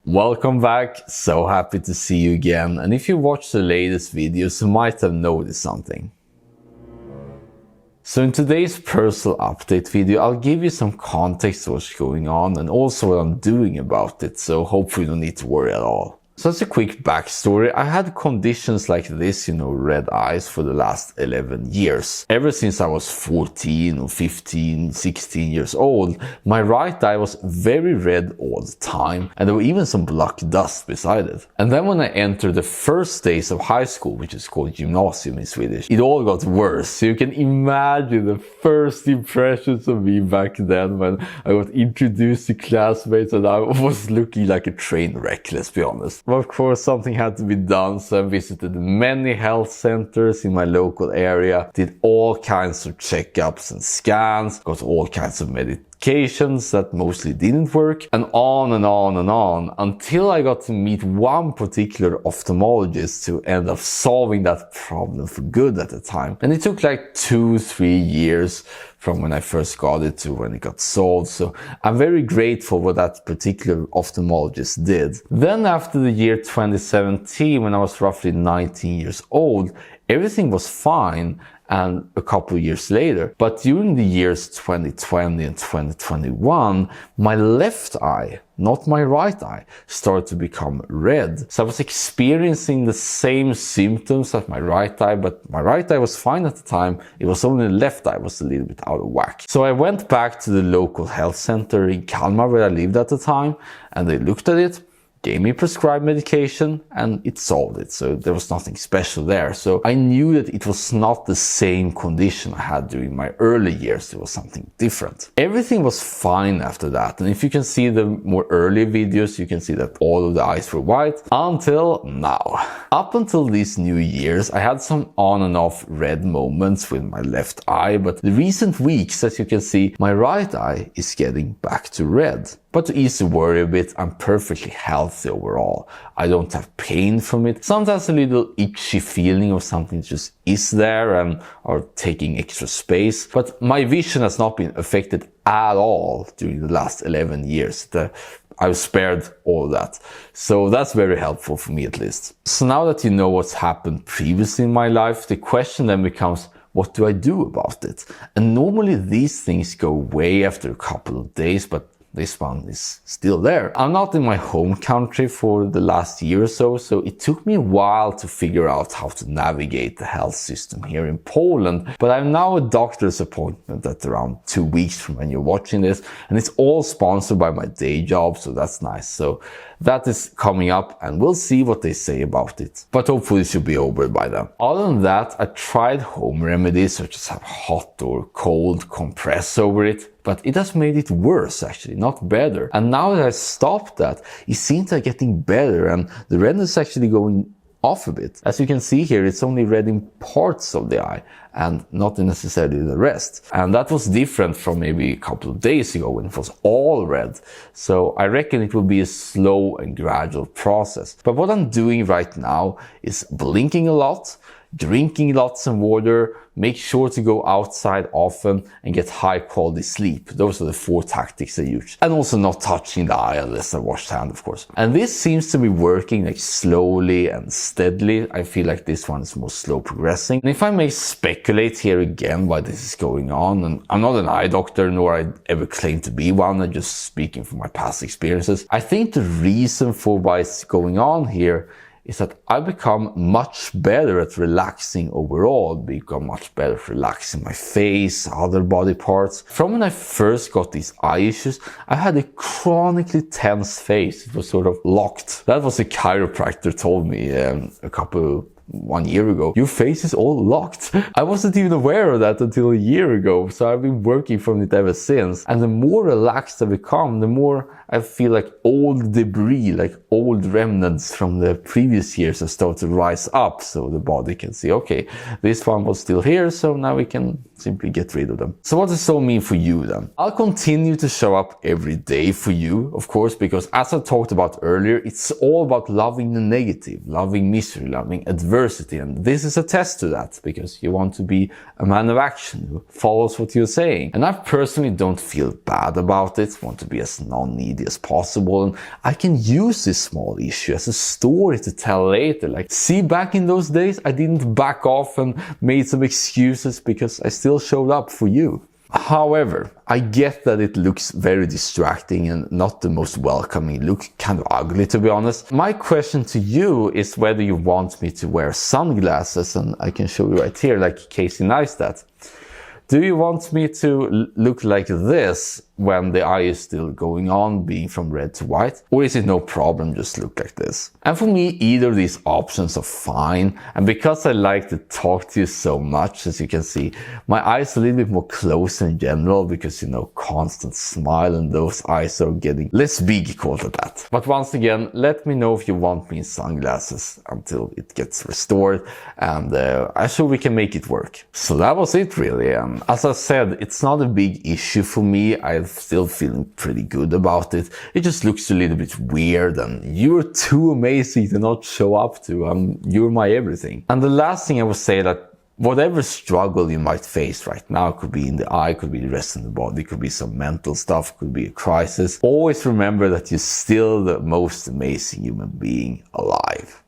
Welcome back, so happy to see you again, and if you watched the latest videos you might have noticed something. So in today's personal update video I'll give you some context to what's going on and also what I'm doing about it, so hopefully you don't need to worry at all. So as a quick backstory, I had conditions like this, red eyes for the last 11 years. Ever since I was 14 or 15, 16 years old, my right eye was very red all the time, and there were even some black dust beside it. And then when I entered the first days of high school, which is called gymnasium in Swedish, it all got worse. So you can imagine the first impressions of me back then when I got introduced to classmates and I was looking like a train wreck, let's be honest. But of course something had to be done, so I visited many health centers in my local area, did all kinds of checkups and scans, got all kinds of medications that mostly didn't work, and on and on and on, until I got to meet one particular ophthalmologist who ended up solving that problem for good at the time. And it took like 2-3 years from when I first got it to when it got solved, so I'm very grateful what that particular ophthalmologist did. Then after the year 2017, when I was roughly 19 years old, everything was fine, and a couple of years later. But during the years 2020 and 2021, my left eye, not my right eye, started to become red. So I was experiencing the same symptoms as my right eye, but my right eye was fine at the time. It was only the left eye was a little bit out of whack. So I went back to the local health center in Kalmar where I lived at the time, and they looked at it, gave me prescribed medication, and it solved it. So there was nothing special there. So I knew that it was not the same condition I had during my early years. It was something different. Everything was fine after that. And if you can see the more early videos, you can see that all of the eyes were white until now. Up until these new years, I had some on and off red moments with my left eye, but the recent weeks, as you can see, my right eye is getting back to red. But to ease the worry a bit, I'm perfectly healthy overall. I don't have pain from it. Sometimes a little itchy feeling of something just is there and are taking extra space. But my vision has not been affected at all during the last 11 years. I was spared all of that. So that's very helpful for me at least. So now that you know what's happened previously in my life, the question then becomes, what do I do about it? And normally these things go away after a couple of days, but this one is still there. I'm not in my home country for the last year or so, so it took me a while to figure out how to navigate the health system here in Poland. But I have now a doctor's appointment at around 2 weeks from when you're watching this, and it's all sponsored by my day job, so that's nice. So that is coming up, and we'll see what they say about it. But hopefully it should be over by then. Other than that, I tried home remedies such as have hot or cold compress over it, but it has made it worse actually, not better. And now that I stopped that, it seems like getting better, and the redness is actually going off a bit. As you can see here, it's only red in parts of the eye and not necessarily the rest. And that was different from maybe a couple of days ago when it was all red. So I reckon it will be a slow and gradual process. But what I'm doing right now is blinking a lot, drinking lots of water, make sure to go outside often, and get high quality sleep. Those are the 4 tactics I use. And also not touching the eye unless I wash hand, of course. And this seems to be working like slowly and steadily. I feel like this one is more slow progressing. And if I may speculate here again why this is going on, and I'm not an eye doctor nor I ever claim to be one, I'm just speaking from my past experiences. I think the reason for why it's going on here is that I become much better at relaxing overall, become much better at relaxing my face, other body parts. From when I first got these eye issues, I had a chronically tense face. It was sort of locked. That was a chiropractor told me one year ago. Your face is all locked. I wasn't even aware of that until a year ago, so I've been working from it ever since. And the more relaxed I become, the more I feel like old debris, like old remnants from the previous years have started to rise up, so the body can see, okay, this one was still here, so now we can simply get rid of them. So what does so mean for you then? I'll continue to show up every day for you, of course, because as I talked about earlier, it's all about loving the negative, loving misery, loving adversity. And this is a test to that, because you want to be a man of action who follows what you're saying. And I personally don't feel bad about it, want to be as non-needy as possible. And I can use this small issue as a story to tell later. Like, see, back in those days, I didn't back off and made some excuses because I still showed up for you. However, I get that it looks very distracting and not the most welcoming look, kind of ugly to be honest. My question to you is whether you want me to wear sunglasses, and I can show you right here, like Casey Neistat. Do you want me to look like this when the eye is still going on, being from red to white? Or is it no problem, just look like this? And for me, either of these options are fine. And because I like to talk to you so much, as you can see, my eyes are a little bit more close in general because, you know, constant smile and those eyes are getting less big, call it that. But once again, let me know if you want me in sunglasses until it gets restored, and I'm sure we can make it work. So that was it really. As I said, it's not a big issue for me. I'm still feeling pretty good about it. It just looks a little bit weird, and you're too amazing to not show up to. You're my everything. And the last thing I would say, that whatever struggle you might face right now, could be in the eye, could be the rest of the body, could be some mental stuff, could be a crisis. Always remember that you're still the most amazing human being alive.